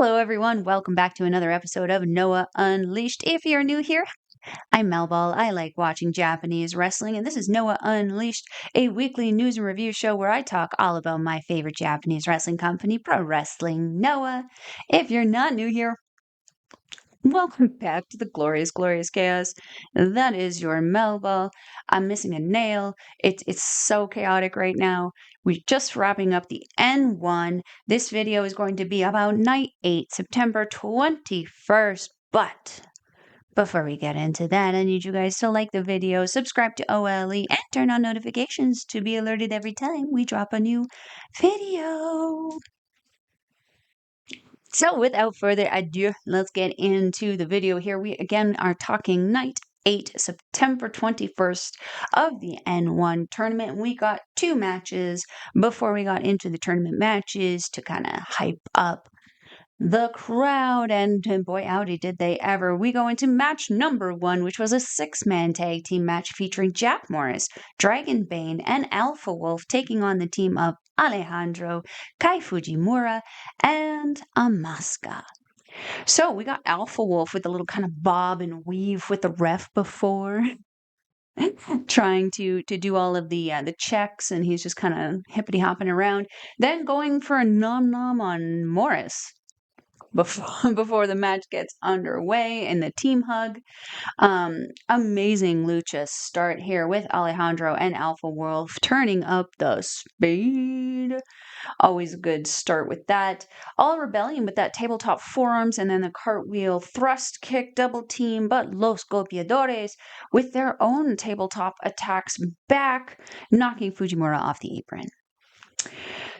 Hello, everyone. Welcome back to another episode of Noah Unleashed. If you're new here, I'm Melball. I like watching Japanese wrestling, and this is Noah Unleashed, a weekly news and review show where I talk all about my favorite Japanese wrestling company, Pro Wrestling Noah. If you're not new here, welcome back to the glorious, glorious chaos. That is your Melball. I'm missing a nail. It's so chaotic right now. We're just wrapping up the N1. This video is going to be about Night 8, September 21st. But before we get into that, I need you guys to like the video, subscribe to OLE, and turn on notifications to be alerted every time we drop a new video. So without further ado, let's get into the video here. We again are talking Night 8, September 21st of the N1 tournament. We got two matches before we got into the tournament matches to kind of hype up the crowd, and boy howdy did they ever. We go into match number 1, which was a 6-man tag team match featuring Jack Morris, Dragon Bane, and Alpha Wolf taking on the team of Alejandro, Kai Fujimura, and AMAKUSA. So we got Alpha Wolf with a little kind of bob and weave with the ref before. Trying to do all of the checks, and he's just kind of hippity hopping around, then going for a nom nom on Morris before the match gets underway in the team hug. Amazing lucha start here with Alejandro and Alpha Wolf turning up the speed. Always a good start with that. All Rebellion with that tabletop forearms and then the cartwheel thrust kick double team, but Los Golpeadores with their own tabletop attacks back, knocking Fujimura off the apron.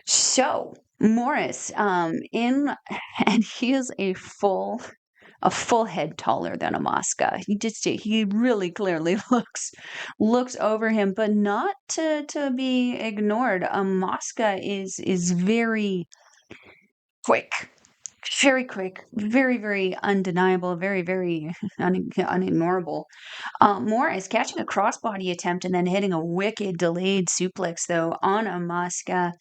So Morris, and he is a full head taller than AMAKUSA. He really clearly looks over him, but not to be ignored. AMAKUSA is very quick. Very quick, very, very undeniable, very, very unignorable. Morris catching a crossbody attempt and then hitting a wicked delayed suplex, though, on AMAKUSA.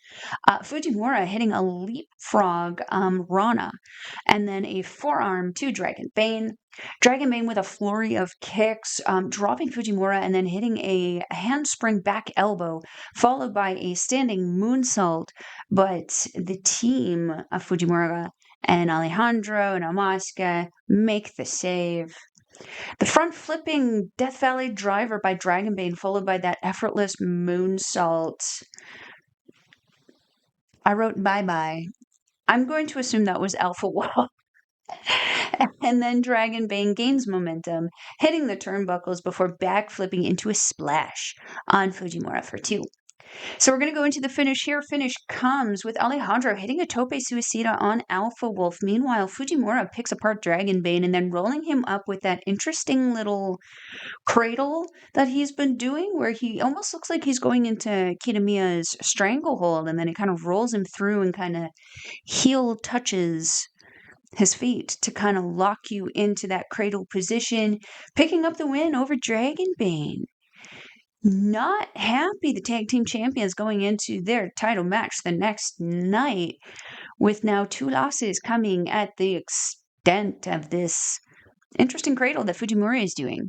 Fujimura hitting a leapfrog Rana, and then a forearm to Dragon Bane. Dragon Bane with a flurry of kicks, dropping Fujimura and then hitting a handspring back elbow, followed by a standing moonsault. But the team of Fujimura and Alejandro and AMAKUSA make the save. The front flipping Death Valley driver by Dragon Bane, followed by that effortless moonsault. I wrote bye-bye. I'm going to assume that was Alpha Wolf. And then Dragon Bane gains momentum, hitting the turnbuckles before backflipping into a splash on Fujimura for 2. So we're going to go into the finish here. Finish comes with Alejandro hitting a tope suicida on Alpha Wolf. Meanwhile, Fujimura picks apart Dragon Bane and then rolling him up with that interesting little cradle that he's been doing, where he almost looks like he's going into Kiyomiya's stranglehold, and then it kind of rolls him through and kind of heel touches his feet to kind of lock you into that cradle position, picking up the win over Dragon Bane. Not happy, the tag team champions going into their title match the next night, with now 2 losses coming at the extent of this interesting cradle that Fujimura is doing.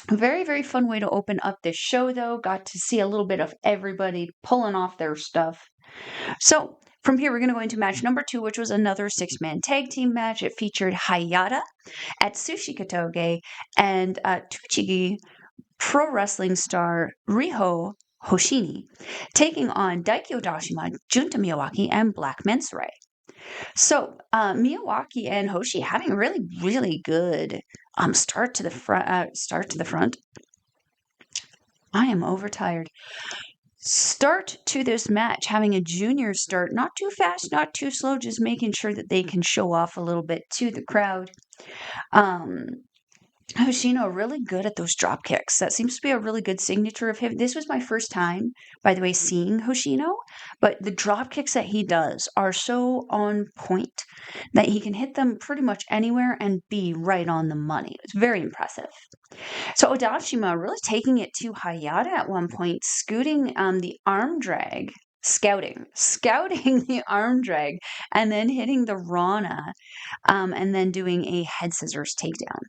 A very, very fun way to open up this show, though. Got to see a little bit of everybody pulling off their stuff. So from here, we're going to go into match number 2, which was another 6-man tag team match. It featured HAYATA, Atsushi Kotoge, and Tochigi pro wrestling star Riho Hoshino, taking on Daiki Odashima, Junta Miyawaki, and Black Mensore. So Miyawaki and Hoshi having a really, really good start to the front. I am overtired. Start to this match, having a junior start, not too fast, not too slow, just making sure that they can show off a little bit to the crowd. Hoshino really good at those drop kicks. That seems to be a really good signature of him. This was my first time, by the way, seeing Hoshino, but the drop kicks that he does are so on point that he can hit them pretty much anywhere and be right on the money. It's very impressive. So Odashima really taking it to HAYATA at one point, scooting the arm drag scouting the arm drag, and then hitting the Rana, and then doing a head scissors takedown.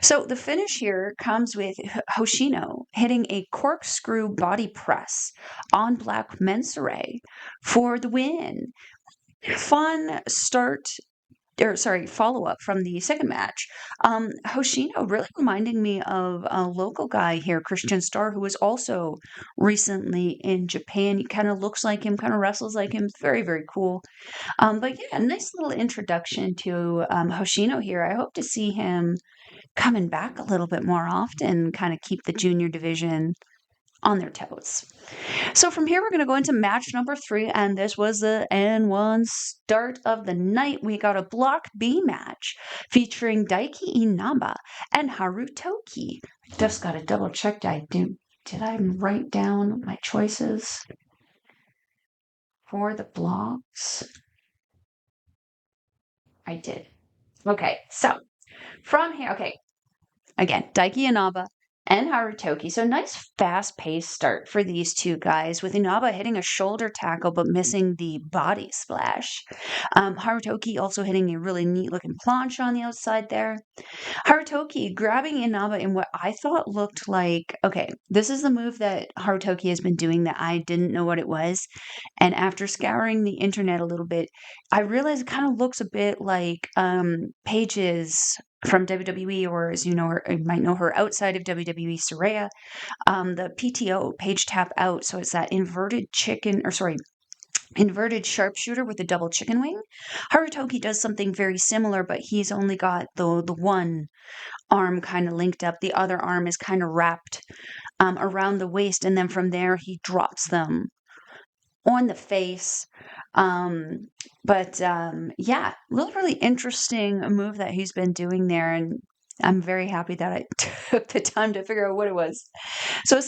So the finish here comes with Hoshino hitting a corkscrew body press on Black Mensore for the win. Fun start, or sorry, follow up from the second match. Hoshino really reminding me of a local guy here, Christian Star, who was also recently in Japan. He kind of looks like him, kind of wrestles like him. It's very, very cool. But yeah, nice little introduction to Hoshino here. I hope to see him coming back a little bit more often, kind of keep the junior division on their toes. So from here, we're going to go into match number 3, and this was the N1 start of the night. We got a Block B match featuring Daiki Inaba and Harutoki. Just got to double check. Did I write down my choices for the blocks? I did. Okay, so from here, okay, again, Daiki Inaba and Harutoki. So nice fast-paced start for these two guys, with Inaba hitting a shoulder tackle but missing the body splash. Harutoki also hitting a really neat-looking planche on the outside there. Harutoki grabbing Inaba in what I thought looked like, okay, this is the move that Harutoki has been doing that I didn't know what it was. And after scouring the internet a little bit, I realized it kind of looks a bit like Paige's from WWE, or as you know her, you might know her outside of WWE, Soraya, the PTO, Page Tap Out. So it's that inverted sharpshooter with a double chicken wing. Harutoki does something very similar, but he's only got the one arm kind of linked up. The other arm is kind of wrapped around the waist, and then from there he drops them on the face. Yeah, really interesting move that he's been doing there, and I'm very happy that I took the time to figure out what it was. So a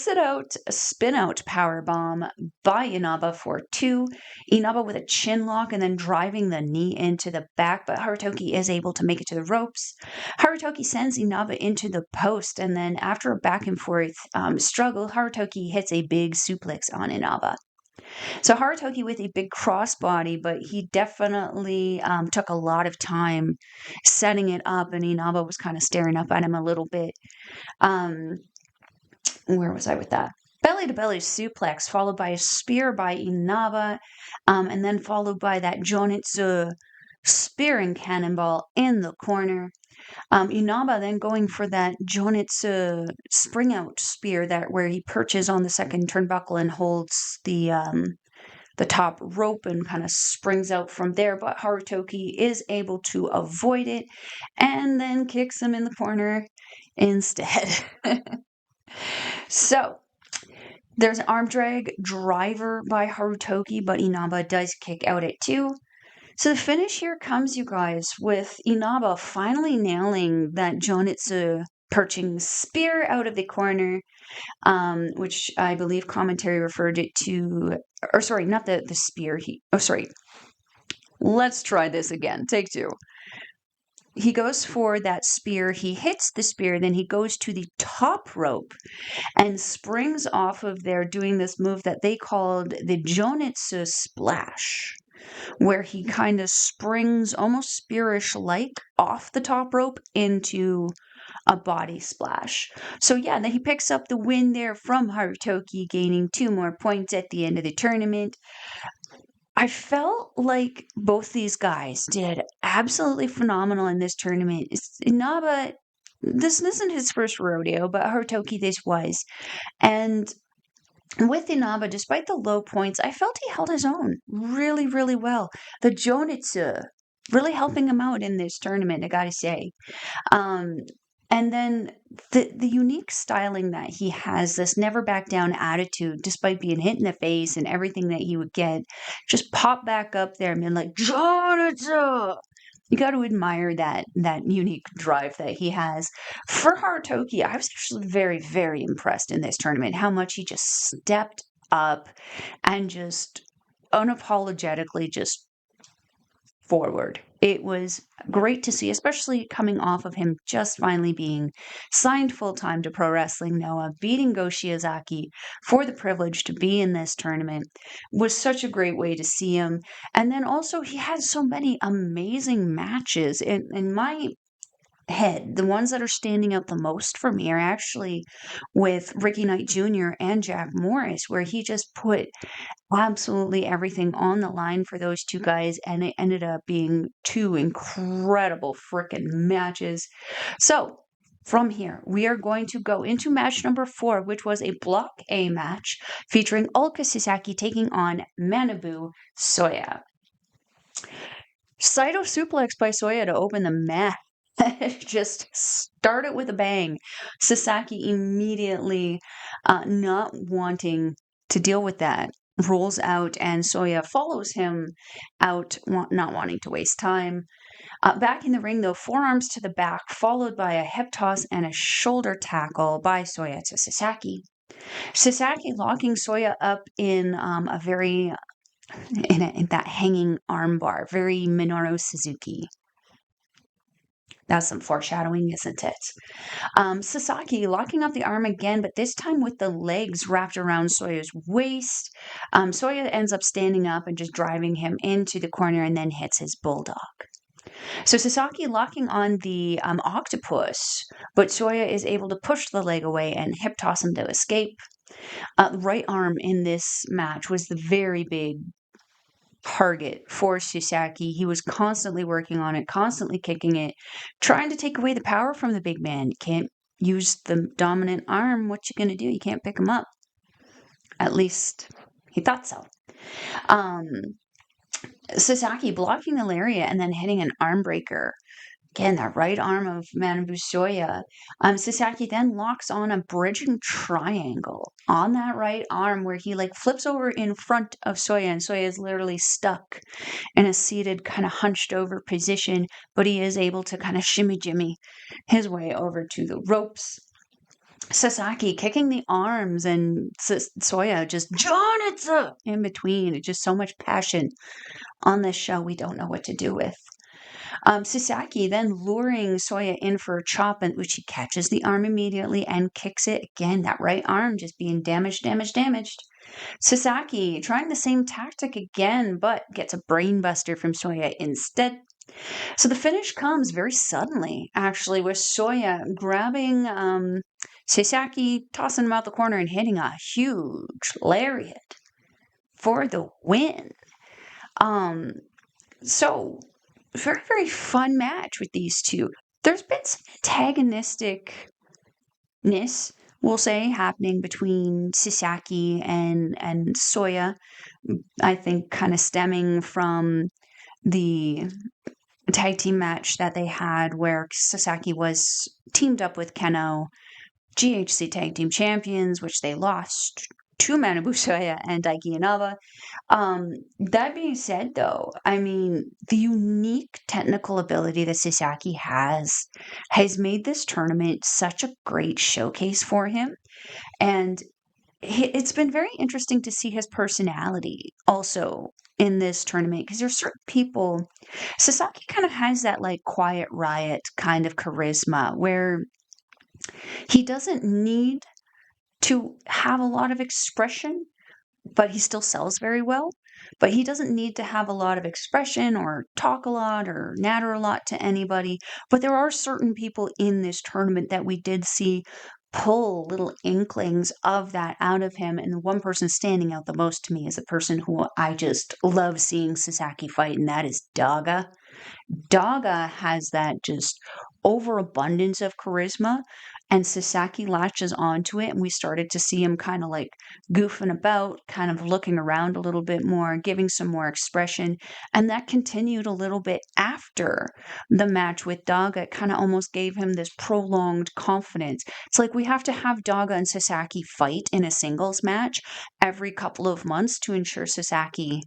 spin out power bomb by Inaba for 2. Inaba with a chin lock and then driving the knee into the back, but Harutoki is able to make it to the ropes. Harutoki sends Inaba into the post, and then after a back and forth struggle, Harutoki hits a big suplex on Inaba. So Harutoki with a big crossbody, but he definitely took a lot of time setting it up, and Inaba was kind of staring up at him a little bit. Where was I with that? Belly to belly suplex, followed by a spear by Inaba, and then followed by that Jonitsu spearing cannonball in the corner. Inaba then going for that Jonitsu spring out spear where he perches on the second turnbuckle and holds the top rope and kind of springs out from there, but Harutoki is able to avoid it and then kicks him in the corner instead. So there's an arm drag driver by Harutoki, but Inaba does kick out at 2. So the finish here comes, you guys, with Inaba finally nailing that Jonitsu perching spear out of the corner, which I believe commentary referred it to, or sorry, not the spear. Let's try this again. Take 2. He goes for that spear. He hits the spear. Then he goes to the top rope and springs off of there, doing this move that they called the Jonitsu splash, where he kind of springs almost spearish-like off the top rope into a body splash. So yeah, then he picks up the win there from Harutoki, gaining 2 more points at the end of the tournament. I felt like both these guys did absolutely phenomenal in this tournament. Inaba, this isn't his first rodeo, but Harutoki this was. And with Inaba, despite the low points, I felt he held his own really, really well. The Jonitsu really helping him out in this tournament, I gotta say. And then the unique styling that he has, this never back down attitude, despite being hit in the face and everything that he would get, just pop back up there and be like, Jonathan! You got to admire that unique drive that he has. For Harutoki, I was actually very, very impressed in this tournament, how much he just stepped up and just unapologetically just forward. It was great to see, especially coming off of him just finally being signed full-time to Pro Wrestling Noah, beating Go Shiozaki for the privilege to be in this tournament was such a great way to see him. And then also he had so many amazing matches. In my head, the ones that are standing out the most for me are actually with Ricky Knight Jr. and Jack Morris, where he just put absolutely everything on the line for those two guys, and it ended up being two incredible freaking matches. So, from here, we are going to go into match number 4, which was a Block A match featuring Ulka Sasaki taking on Manabu Soya. Saito suplex by Soya to open the match. Just started with a bang. Sasaki immediately not wanting to deal with that rolls out, and Soya follows him out, not wanting to waste time. Back in the ring, though, forearms to the back, followed by a hip toss and a shoulder tackle by Soya to Sasaki. Sasaki locking Soya up in a very in that hanging armbar, very Minoru Suzuki. That's some foreshadowing, isn't it? Sasaki locking up the arm again, but this time with the legs wrapped around Soya's waist. Soya ends up standing up and just driving him into the corner and then hits his bulldog. So Sasaki locking on the octopus, but Soya is able to push the leg away and hip toss him to escape. The right arm in this match was the very big target for Sasaki. He was constantly working on it, constantly kicking it, trying to take away the power from the big man. You can't use the dominant arm. What you gonna do? You can't pick him up. At least he thought so. Sasaki blocking the lariat and then hitting an arm breaker. Again, that right arm of Manabu Soya. Sasaki then locks on a bridging triangle on that right arm where he like flips over in front of Soya, and Soya is literally stuck in a seated, kind of hunched over position, but he is able to kind of shimmy jimmy his way over to the ropes. Sasaki kicking the arms and Soya just Jonitsu in between. It's just so much passion on this show. We don't know what to do with. Sasaki then luring Soya in for a chop, which he catches the arm immediately and kicks it. Again, that right arm just being damaged. Sasaki trying the same tactic again, but gets a brainbuster from Soya instead. So the finish comes very suddenly, actually, with Soya grabbing Sasaki, tossing him out the corner, and hitting a huge lariat for the win. So very, very fun match with these two. There's been some antagonisticness, we'll say, happening between Sasaki and Soya. I think kind of stemming from the tag team match that they had where Sasaki was teamed up with Kenoh, GHC Tag Team Champions, which they lost to Manabu Soya and Daiki Inaba. That being said, though, I mean, the unique technical ability that Sasaki has made this tournament such a great showcase for him. And it's been very interesting to see his personality also in this tournament, because there's certain people, Sasaki kind of has that like quiet riot kind of charisma where he doesn't need to have a lot of expression, but he still sells very well. But he doesn't need to have a lot of expression or talk a lot or natter a lot to anybody. But there are certain people in this tournament that we did see pull little inklings of that out of him. And the one person standing out the most to me is the person who I just love seeing Sasaki fight, and that is Daga. Daga has that just overabundance of charisma, and Sasaki latches onto it, and we started to see him kind of like goofing about, kind of looking around a little bit more, giving some more expression, and that continued a little bit after the match with Daga. It kind of almost gave him this prolonged confidence. It's like we have to have Daga and Sasaki fight in a singles match every couple of months to ensure Sasaki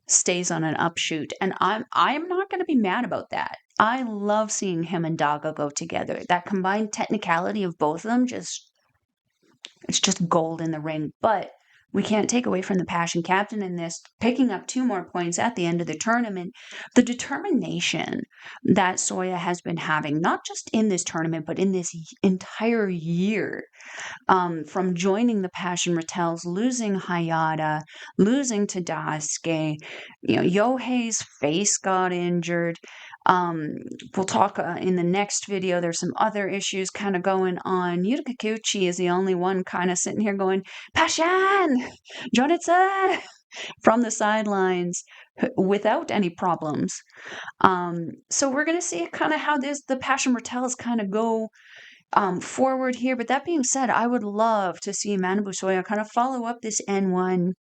stays on an upshoot, and I'm not going to be mad about that. I love seeing him and Daga go together. That combined technicality of both of them it's just gold in the ring. But we can't take away from the Passion captain in this, picking up 2 more points at the end of the tournament. The determination that Soya has been having, not just in this tournament, but in this entire year, from joining the Passion Retells, losing Hayata, losing to Daisuke, Yohei's face got injured. We'll talk in the next video. There's some other issues kind of going on. Yuta Kikuchi is the only one kind of sitting here going, Passion! Jonitsu! From the sidelines without any problems. So we're going to see kind of how the Passion Retells kind of go forward here. But that being said, I would love to see Manabu Soya kind of follow up this N1,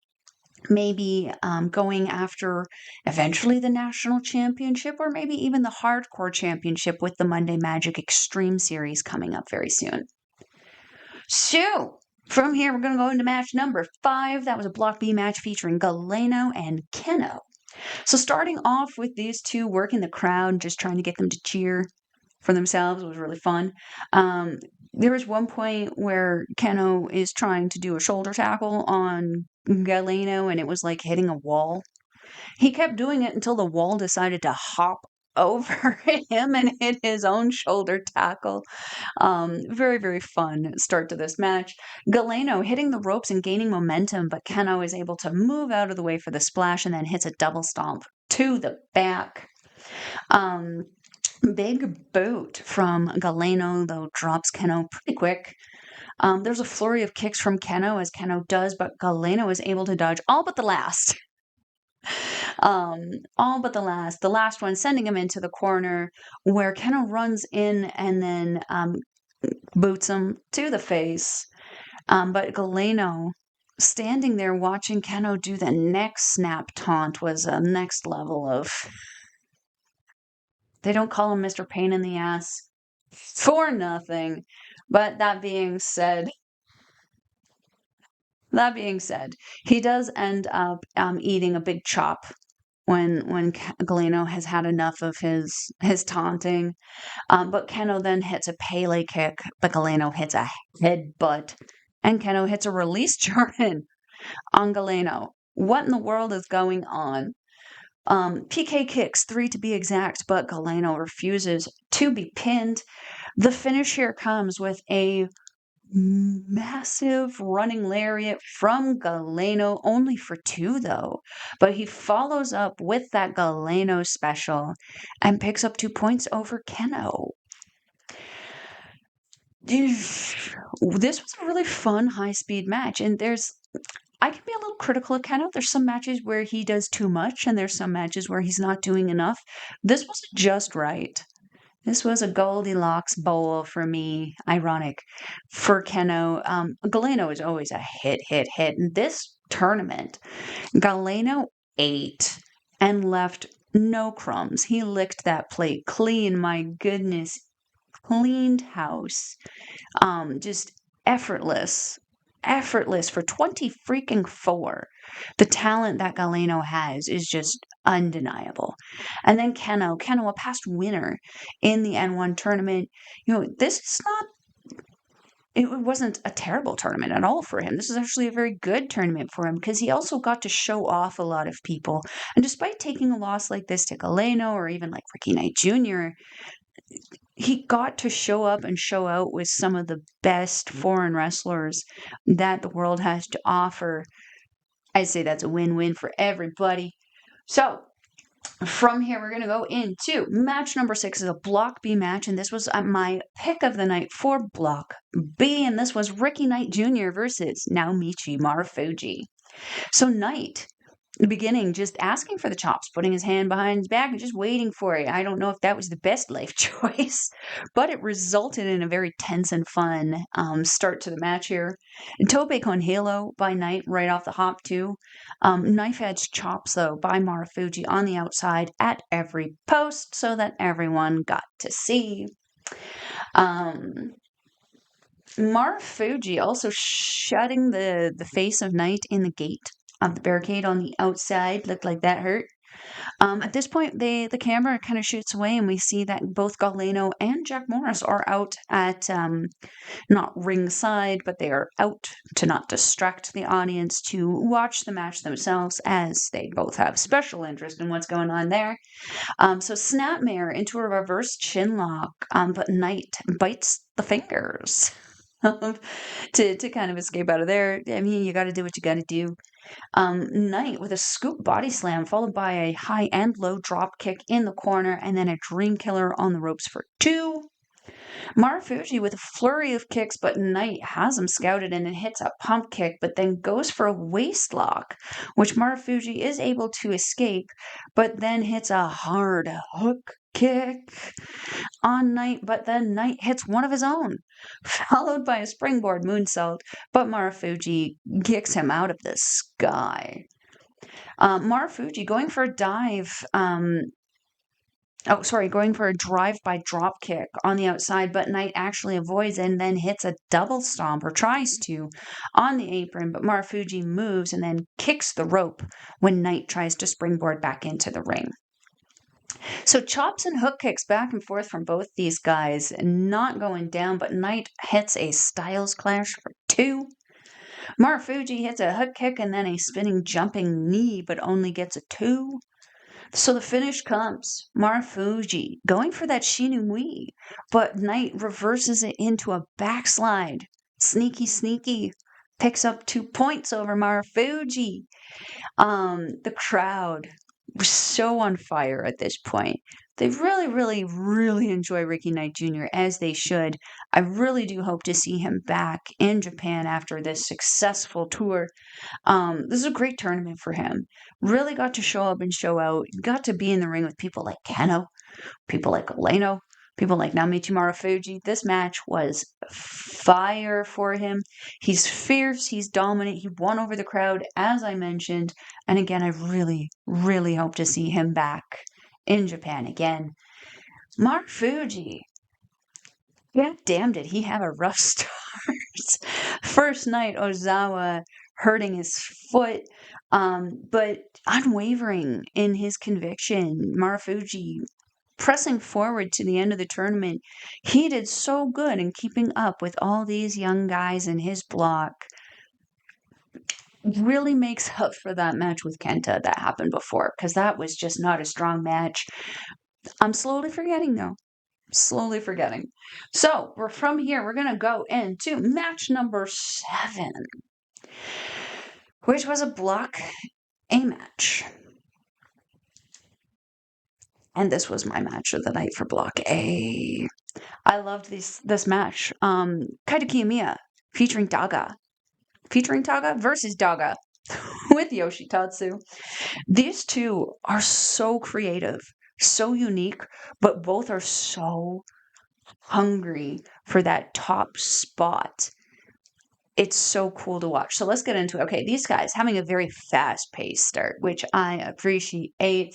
maybe going after eventually the national championship, or maybe even the hardcore championship with the Monday Magic Extreme Series coming up very soon. So from here, we're going to go into match number 5. That was a Block B match featuring Galeno and Kenoh. So starting off with these two working the crowd, just trying to get them to cheer for themselves. It was really fun. There was one point where Kenoh is trying to do a shoulder tackle on Galeno, and it was like hitting a wall. He kept doing it until the wall decided to hop over him and hit his own shoulder tackle. Very, very fun start to this match. Galeno hitting the ropes and gaining momentum, but Kenoh is able to move out of the way for the splash and then hits a double stomp to the back. Big boot from Galeno, though, drops Kenoh pretty quick. There's a flurry of kicks from Kenoh, as Kenoh does, but Galeno is able to dodge all but the last. All but the last one, sending him into the corner, where Kenoh runs in and then boots him to the face. But Galeno, standing there watching Kenoh do the neck snap taunt, was a next level of... They don't call him Mr. Pain in the Ass for nothing. But that being said, he does end up eating a big chop when Galeno has had enough of his taunting. But Kenoh then hits a Pele kick, but Galeno hits a headbutt, and Kenoh hits a release Jordan on Galeno. What in the world is going on? PK kicks, 3 to be exact, but Galeno refuses to be pinned. The finish here comes with a massive running lariat from Galeno, only for 2 though. But he follows up with that Galeno special and picks up 2 points over Kenoh. This was a really fun high-speed match, and I can be a little critical of Kenoh. There's some matches where he does too much, and there's some matches where he's not doing enough. This was just right. This was a Goldilocks bowl for me. Ironic for Kenoh. Galeno is always a hit. In this tournament, Galeno ate and left no crumbs. He licked that plate clean. My goodness. Cleaned house. Just effortless for 20 freaking 4. The talent that Galeno has is just undeniable. And then Kenoh, a past winner in the N1 tournament. This is not... It wasn't a terrible tournament at all for him. This is actually a very good tournament for him, because he also got to show off a lot of people. And despite taking a loss like this to Galeno, or even like Ricky Knight Jr., he got to show up and show out with some of the best foreign wrestlers that the world has to offer. I'd say that's a win-win for everybody. So, from here, we're going to go into match number 6 is a Block B match, and this was my pick of the night for Block B, and this was Ricky Knight Jr. versus Naomichi Marufuji. So Knight, in the beginning, just asking for the chops, putting his hand behind his back and just waiting for it. I don't know if that was the best life choice, but it resulted in a very tense and fun start to the match here. Tope con Halo by Knight right off the hop too. Knife edge chops though by Marufuji on the outside at every post so that everyone got to see. Marufuji also shutting the face of Knight in the gate of the barricade on the outside. Looked like that hurt. At this point, the camera kind of shoots away, and we see that both Galeno and Jack Morris are out at not ringside, but they are out to not distract the audience to watch the match themselves, as they both have special interest in what's going on there. So Snapmare into a reverse chinlock, but Knight bites the fingers to kind of escape out of there. I mean, you got to do what you got to do. Knight with a scoop body slam, followed by a high and low drop kick in the corner, and then a dream killer on the ropes for 2. Marufuji with a flurry of kicks, but Knight has him scouted and it hits a pump kick, but then goes for a waist lock, which Marufuji is able to escape, but then hits a hard hook kick on Knight, but then Knight hits one of his own, followed by a springboard moonsault, but Marufuji kicks him out of the sky. Marufuji going for a dive, going for a drive-by drop kick on the outside, but Knight actually avoids and then hits a double stomp, or tries to, on the apron, but Marufuji moves and then kicks the rope when Knight tries to springboard back into the ring. So chops and hook kicks back and forth from both these guys, not going down, but Knight hits a Styles Clash for 2. Marufuji hits a hook kick and then a spinning jumping knee, but only gets a 2. So the finish comes. Marufuji going for that Shinui, but Knight reverses it into a backslide. Sneaky. Picks up 2 points over Marufuji. The crowd was so on fire at this point. They really enjoy Ricky Knight Jr., as they should. I really do hope to see him back in Japan after this successful tour. This is a great tournament for him. Really got to show up and show out. Got to be in the ring with people like Kenoh, people like Galeno, people like Naomichi Marufuji. This match was fire for him. He's fierce. He's dominant. He won over the crowd, as I mentioned. And again, I really hope to see him back in Japan again. Marufuji. God damn, did he have a rough start. First night, Ozawa hurting his foot, but unwavering in his conviction. Marufuji pressing forward to the end of the tournament. He did so good in keeping up with all these young guys in his block. Really makes up for that match with Kenta that happened before, because that was just not a strong match. I'm slowly forgetting, though. Slowly forgetting. So, from here, we're going to go into match number 7, which was a Block A match. And this was my match of the night for Block A. I loved this match. Kaito Kiyomiya featuring Daga. Featuring Daga versus Daga with Yoshitatsu. These two are so creative, so unique, but both are so hungry for that top spot. It's so cool to watch. So let's get into it. Okay, these guys having a very fast-paced start, which I appreciate. Kaito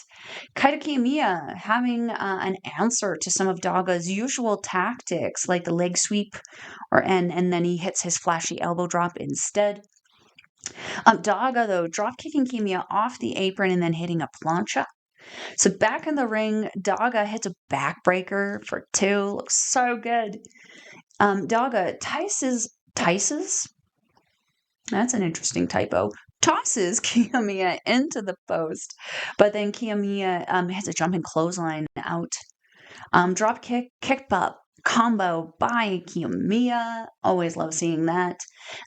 Kiyomiya having an answer to some of Daga's usual tactics, like the leg sweep, and then he hits his flashy elbow drop instead. Daga, though, drop kicking Kiyomiya off the apron and then hitting a plancha. So back in the ring, Daga hits a backbreaker for 2. Looks so good. Daga tices. That's an interesting typo. Tosses Kiyomiya into the post, but then Kiyomiya hits a jumping clothesline out. Drop kick, kicked up combo by Kiyomiya. Always love seeing that.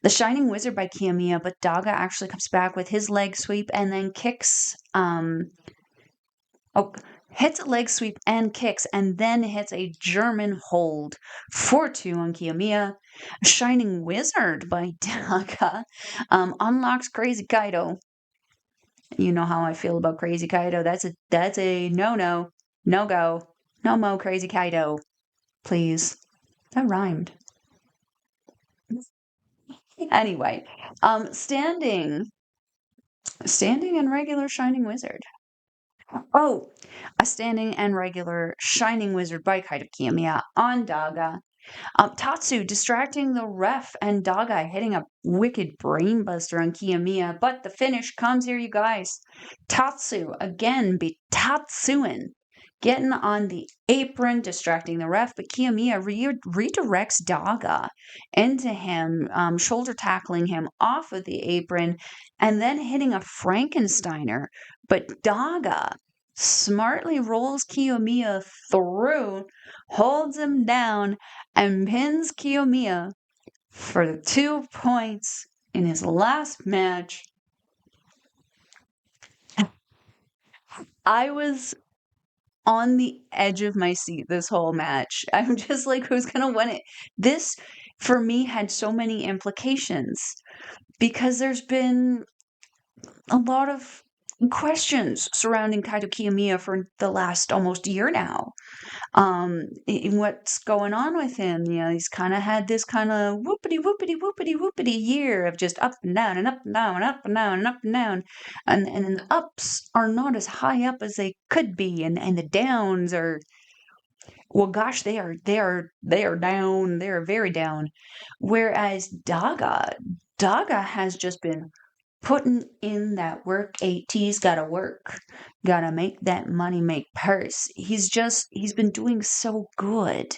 The Shining Wizard by Kiyomiya, but Daga actually comes back with his leg sweep and then kicks. Hits a leg sweep and kicks, and then hits a German hold for 2 on Kiyomiya. Shining Wizard by Daga unlocks Crazy Kaito. You know how I feel about Crazy Kaito. That's a no-no, no-go, no-mo Crazy Kaito. Please. That rhymed. Anyway, standing and regular Shining Wizard. Oh, a standing and regular Shining Wizard by Kaito Kiyomiya on Daga. Tatsu distracting the ref and Daga hitting a wicked brainbuster on Kiyomiya, but the finish comes here, you guys. Tatsu again be Tatsuin, getting on the apron, distracting the ref, but Kiyomiya redirects Daga into him, shoulder tackling him off of the apron, and then hitting a Frankensteiner. But Daga smartly rolls Kiyomiya through, holds him down, and pins Kiyomiya for the 2 points in his last match. I was on the edge of my seat this whole match. I'm just like, who's going to win it? This, for me, had so many implications because there's been a lot of questions surrounding Kaito Kiyomiya for the last almost year now. What's going on with him? You know, he's kind of had this kind of whoopity year of just up and down and up and down and up and down and up and down, and then the ups are not as high up as they could be, and the downs are, well, gosh, they are down. They are very down. Whereas Daga has just been putting in that work. AT's gotta work, gotta make that money, make purse. He's been doing so good.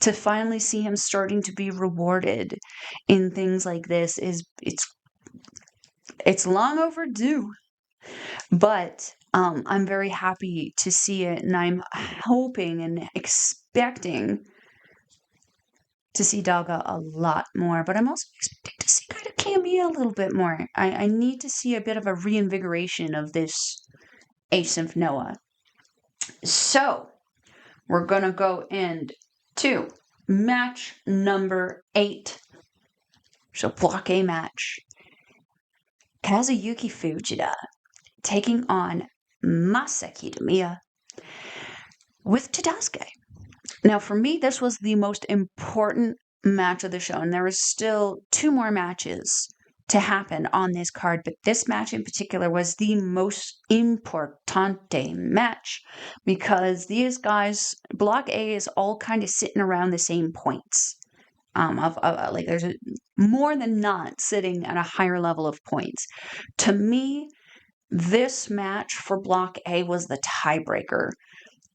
To finally see him starting to be rewarded in things like this it's long overdue. But I'm very happy to see it, and I'm hoping and expecting to see Daga a lot more, but I'm also expecting to see kind of Kiyomiya a little bit more. I need to see a bit of a reinvigoration of this Ace of Noah. So, we're going to go into match number 8. So, block A match. Kazuyuki Fujita taking on Masaki Kiyomiya with Tadasuke. Now, for me, this was the most important match of the show, and there was still 2 more matches to happen on this card, but this match in particular was the most importante match because these guys, Block A is all kind of sitting around the same points. Like there's more than not sitting at a higher level of points. To me, this match for Block A was the tiebreaker.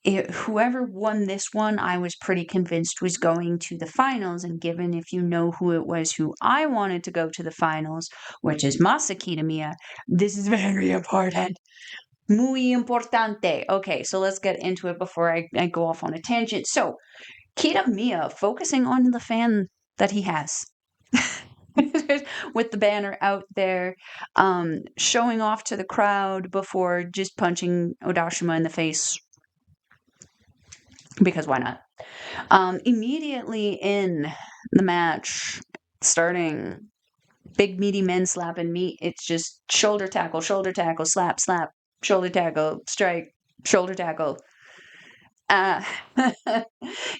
Whoever won this one, I was pretty convinced was going to the finals. And given if you know who it was who I wanted to go to the finals, which is Masaki Kiyomiya, this is very important. Muy importante. Okay, so let's get into it before I go off on a tangent. So, Kiyomiya focusing on the fan that he has. With the banner out there, showing off to the crowd before just punching Odashima in the face. Because why not? Immediately in the match, starting big meaty men slapping meat, it's just shoulder tackle, slap, slap, shoulder tackle, strike, shoulder tackle.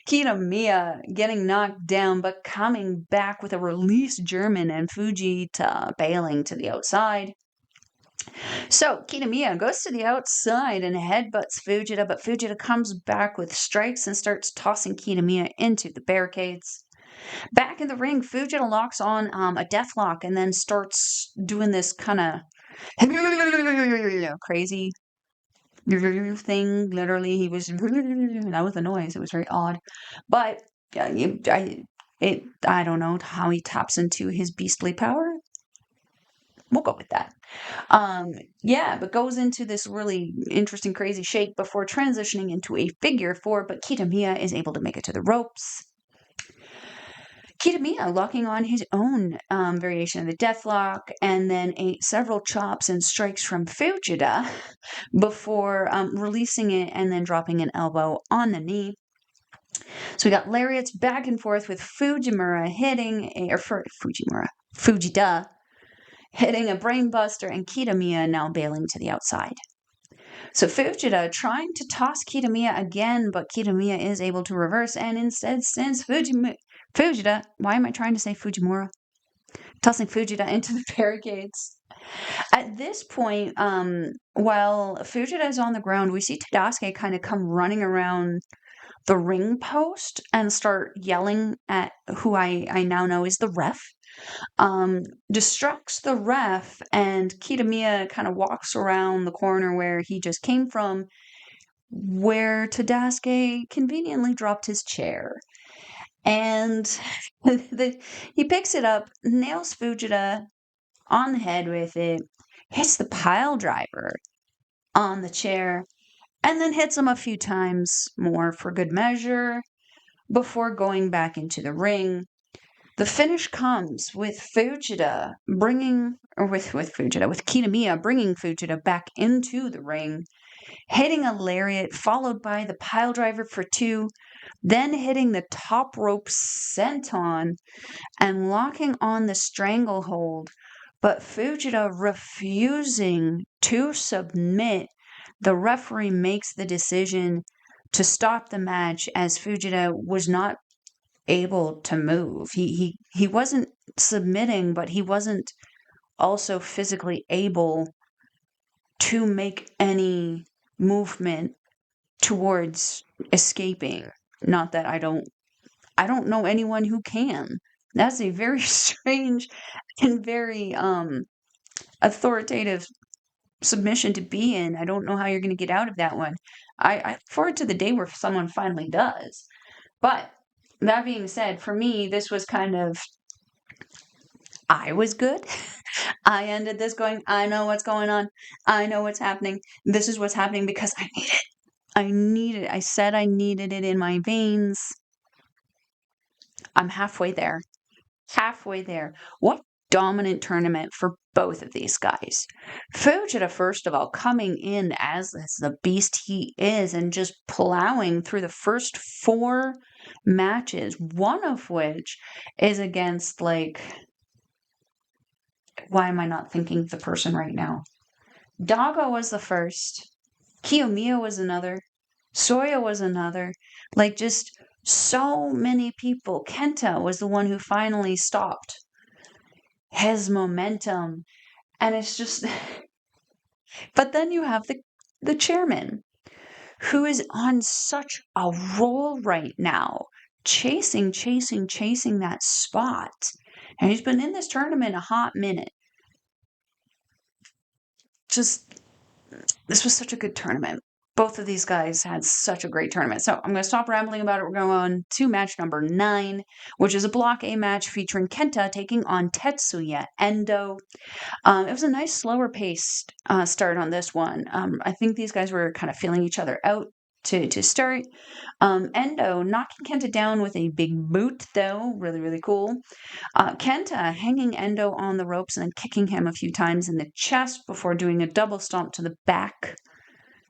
Kiyomiya getting knocked down, but coming back with a release German and Fujita bailing to the outside. So Kiyomiya goes to the outside and headbutts Fujita, but Fujita comes back with strikes and starts tossing Kiyomiya into the barricades. Back in the ring, Fujita locks on a deathlock and then starts doing this kind of crazy thing. Literally, he was that was the noise. It was very odd, but I don't know how he taps into his beastly power. We'll go with that. But goes into this really interesting, crazy shake before transitioning into a figure 4, but Kiyomiya is able to make it to the ropes. Kiyomiya locking on his own variation of the deathlock, and then several chops and strikes from Fujita before releasing it and then dropping an elbow on the knee. So we got lariats back and forth with Fujita hitting a brainbuster, and Kiyomiya now bailing to the outside. So Fujita trying to toss Kiyomiya again, but Kiyomiya is able to reverse and instead sends Fujita, why am I trying to say Fujimura? Tossing Fujita into the barricades. At this point, while Fujita is on the ground, we see Tadasuke kind of come running around the ring post and start yelling at who I now know is the ref. Distracts the ref, and Kiyomiya kind of walks around the corner where he just came from, where Tadasuke conveniently dropped his chair. And he picks it up, nails Fujita on the head with it, hits the pile driver on the chair, and then hits him a few times more for good measure before going back into the ring. The finish comes with Fujita bringing, or with Fujita, with Kiyomiya bringing Fujita back into the ring, hitting a lariat followed by the pile driver for 2, then hitting the top rope senton and locking on the stranglehold, but Fujita refusing to submit. The referee makes the decision to stop the match as Fujita was not able to move. He wasn't submitting, but he wasn't also physically able to make any movement towards escaping. Not that I don't know anyone who can. That's a very strange and very authoritative submission to be in. I don't know how you're going to get out of that one. I look forward to the day where someone finally does. But that being said, for me, this was kind of, I was good. I ended this going, I know what's going on. I know what's happening. This is what's happening because I need it. I need it. I said I needed it in my veins. I'm halfway there. Halfway there. What dominant tournament for both of these guys. Fujita, first of all, coming in as the beast he is and just plowing through the first 4 matches, one of which is against, like, why am I not thinking of the person right now? Daga was the first. Kiyomiya was another. Soya was another. Like, just so many people. Kenta was the one who finally stopped his momentum. And it's just... But then you have the chairman, who is on such a roll right now, chasing that spot. And he's been in this tournament a hot minute. Just, this was such a good tournament. Both of these guys had such a great tournament. So I'm going to stop rambling about it. We're going on to match number 9, which is a Block A match featuring Kenta taking on Tetsuya Endo. It was a nice slower paced start on this one. I think these guys were kind of feeling each other out to start. Endo knocking Kenta down with a big boot, though. Really, really cool. Kenta hanging Endo on the ropes and then kicking him a few times in the chest before doing a double stomp to the back,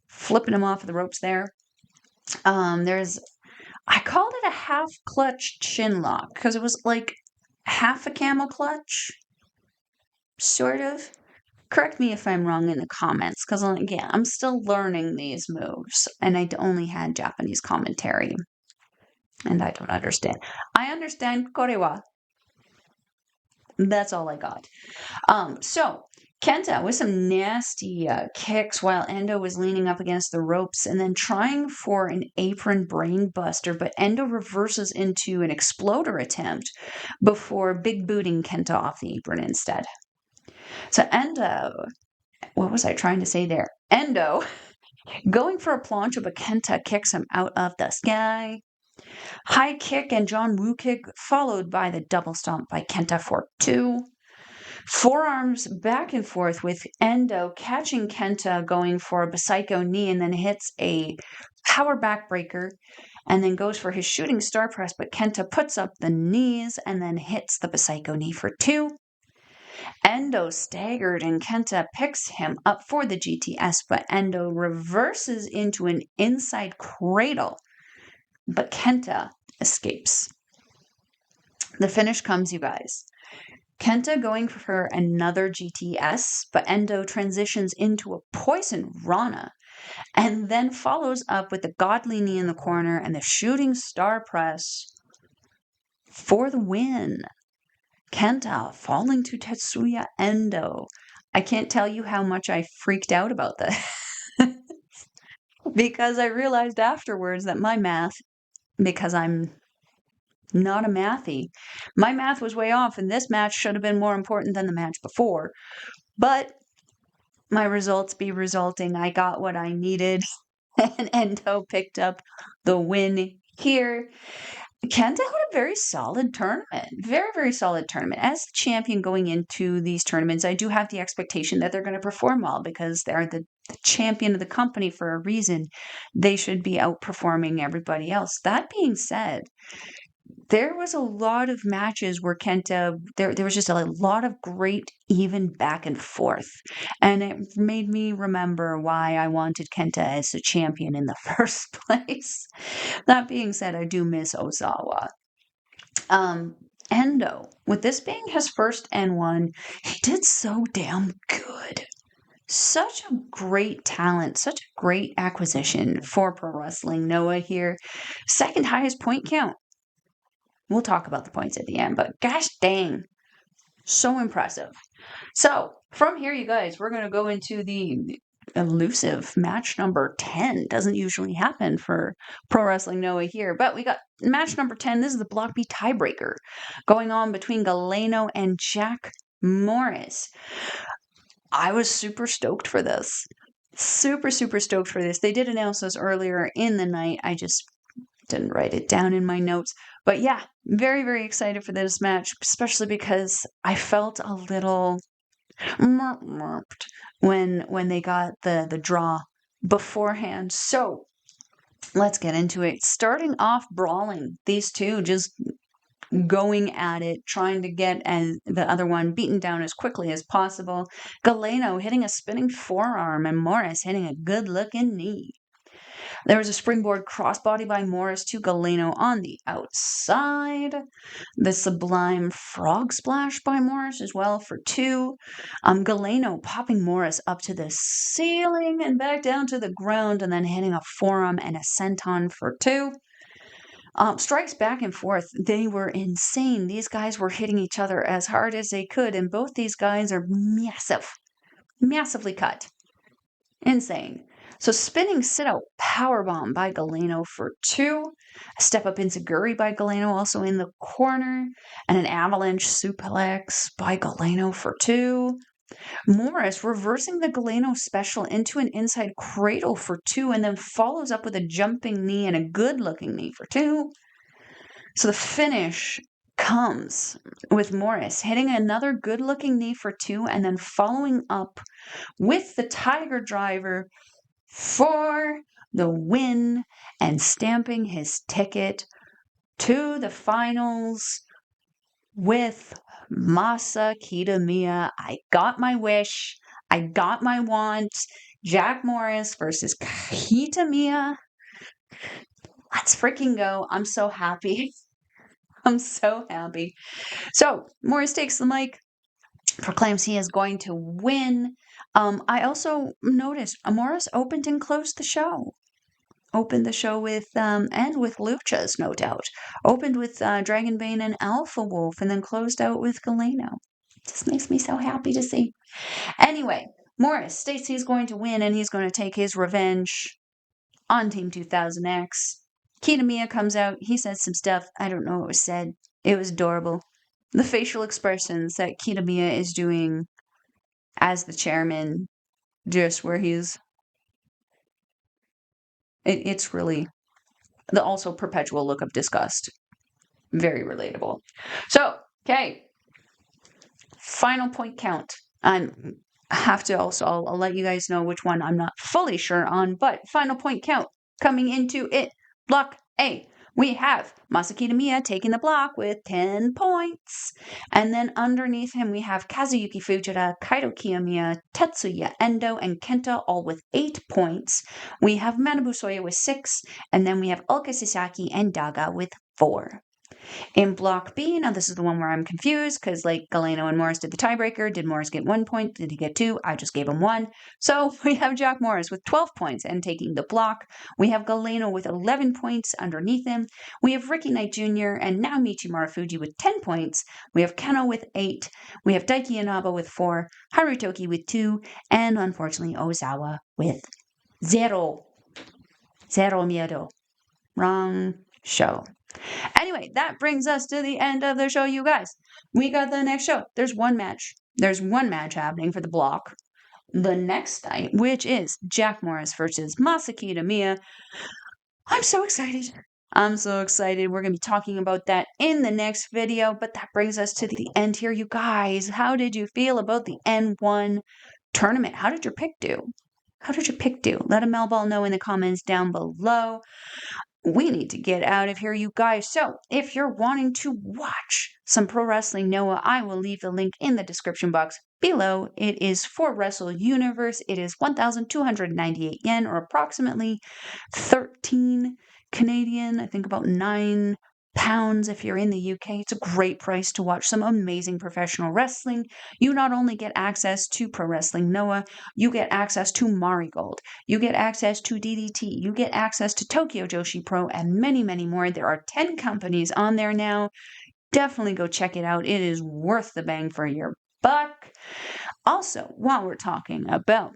flipping him off of the ropes there. I called it a half clutch chin lock because it was like half a camel clutch, sort of. Correct me if I'm wrong in the comments, because again, I'm still learning these moves, and I only had Japanese commentary, and I don't understand. I understand Korewa. That's all I got. So Kenta with some nasty kicks while Endo was leaning up against the ropes and then trying for an apron brain buster, but Endo reverses into an exploder attempt before big booting Kenta off the apron instead. So Endo, what was I trying to say there? Endo going for a plancha, but Kenta kicks him out of the sky. High kick and John Woo kick, followed by the double stomp by Kenta for 2. Forearms back and forth with Endo catching Kenta going for a Psycho knee and then hits a power backbreaker and then goes for his shooting star press, but Kenta puts up the knees and then hits the Psycho knee for 2. Endo staggered and Kenta picks him up for the GTS, but Endo reverses into an inside cradle, but Kenta escapes. The finish comes, you guys. Kenta going for another GTS, but Endo transitions into a poison Rana and then follows up with the godly knee in the corner and the shooting star press for the win. Kenta falling to Tetsuya Endo. I can't tell you how much I freaked out about this because I realized afterwards that my math because I'm not a mathy. My math was way off, and this match should have been more important than the match before. But my results be resulting. I got what I needed, and Endo picked up the win here. Kenta had a very solid tournament. Very, very solid tournament. As the champion going into these tournaments, I do have the expectation that they're going to perform well because they're the champion of the company for a reason. They should be outperforming everybody else. That being said, there was a lot of matches where Kenta, there was just a lot of great even back and forth. And it made me remember why I wanted Kenta as a champion in the first place. That being said, I do miss Ozawa. Endo, with this being his first N1, he did so damn good. Such a great talent, such a great acquisition for Pro Wrestling Noah here. Second highest point count. We'll talk about the points at the end, but gosh dang, so impressive. So from here, you guys, we're going to go into the elusive match number 10. Doesn't usually happen for Pro Wrestling Noah here, but we got match number 10. This is the Block B tiebreaker going on between Galeno and Jack Morris. I was super stoked for this. Super stoked for this. They did announce this earlier in the night. I just didn't write it down in my notes. But yeah, very excited for this match, especially because I felt a little merped when they got the draw beforehand. So let's get into it. Starting off brawling, these two just going at it, trying to get the other one beaten down as quickly as possible. Galeno hitting a spinning forearm and Morris hitting a good-looking knee. There was a springboard crossbody by Morris to Galeno on the outside. The sublime frog splash by Morris as well for 2. Galeno popping Morris up to the ceiling and back down to the ground and then hitting a forearm and a senton for 2. Strikes back and forth. They were insane. These guys were hitting each other as hard as they could, and both these guys are massively cut. Insane. So spinning sit-out powerbomb by Galeno for 2. A step-up enziguri by Galeno also in the corner. And an avalanche suplex by Galeno for 2. Morris reversing the Galeno special into an inside cradle for 2 and then follows up with a jumping knee and a good-looking knee for 2. So the finish comes with Morris hitting another good-looking knee for 2 and then following up with the Tiger Driver for the win and stamping his ticket to the finals with Masa Kiyomiya. I got my wish. I got my want. Jack Morris versus Kiyomiya. Let's freaking go. I'm so happy. I'm so happy. So Morris takes the mic, proclaims he is going to win. I also noticed Morris opened and closed the show. Opened the show with, and with Luchas, no doubt. Opened with Dragon Bane and Alpha Wolf, and then closed out with Galeno. Just makes me so happy to see. Anyway, Morris states he's going to win, and he's going to take his revenge on Team 2000X. Kiyomiya comes out. He says some stuff. I don't know what was said. It was adorable. The facial expressions that Kiyomiya is doing as the chairman, just where he's... It's really... the also perpetual look of disgust. Very relatable. So, okay. Final point count. I have to also... I'll let you guys know which one I'm not fully sure on, but final point count coming into it. Block A. We have Masa Kiyomiya taking the block with 10 points. And then underneath him, we have Kazuyuki Fujita, Kaito Kiyomiya, Tetsuya Endo, and Kenta all with 8 points. We have Manabu Soya with 6. And then we have Ulka Sasaki and Daga with 4. In Block B, now this is the one where I'm confused because like Galeno and Morris did the tiebreaker. Did Morris get 1 point? Did he get 2? I just gave him 1. So we have Jack Morris with 12 points and taking the block. We have Galeno with 11 points underneath him. We have Ricky Knight Jr. and Naomichi Marufuji with 10 points. We have Kenoh with 8. We have Daiki Inaba with 4. Harutoki with 2. And unfortunately Ozawa with 0. Zero miedo. Wrong show. Anyway, that brings us to the end of the show, you guys. We got the next show. There's one match. There's one match happening for the block the next night, which is Jack Morris versus Masaki Tamiya. I'm so excited. I'm so excited. We're going to be talking about that in the next video, but that brings us to the end here, you guys. How did you feel about the N1 tournament? How did your pick do? How did your pick do? Let a Melball know in the comments down below. We need to get out of here, you guys. So, if you're wanting to watch some Pro Wrestling Noah, I will leave the link in the description box below. It is for Wrestle Universe. It is 1,298 yen, or approximately 13 Canadian, I think about £9 if you're in the UK. It's a great price to watch some amazing professional wrestling. You not only get access to Pro Wrestling Noah, you get access to Marigold, you get access to DDT, you get access to Tokyo Joshi Pro, and many, many more. There are 10 companies on there now. Definitely go check it out. It is worth the bang for your buck. Also, while we're talking about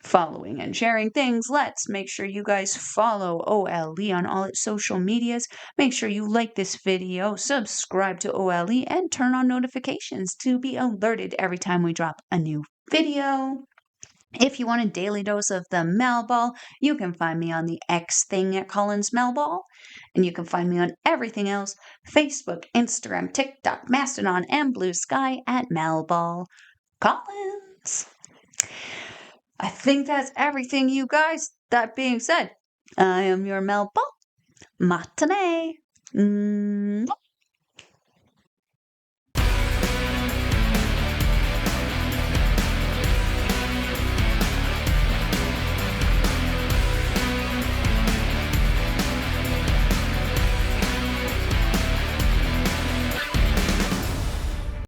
following and sharing things, let's make sure you guys follow OLE on all its social medias. Make sure you like this video, subscribe to OLE, and turn on notifications to be alerted every time we drop a new video. If you want a daily dose of the Melball, you can find me on the X thing at Collins Melball, and you can find me on everything else, Facebook, Instagram, TikTok, Mastodon, and Blue Sky at Melball Collins. I think that's everything, you guys. That being said, I am your Melball. Matane.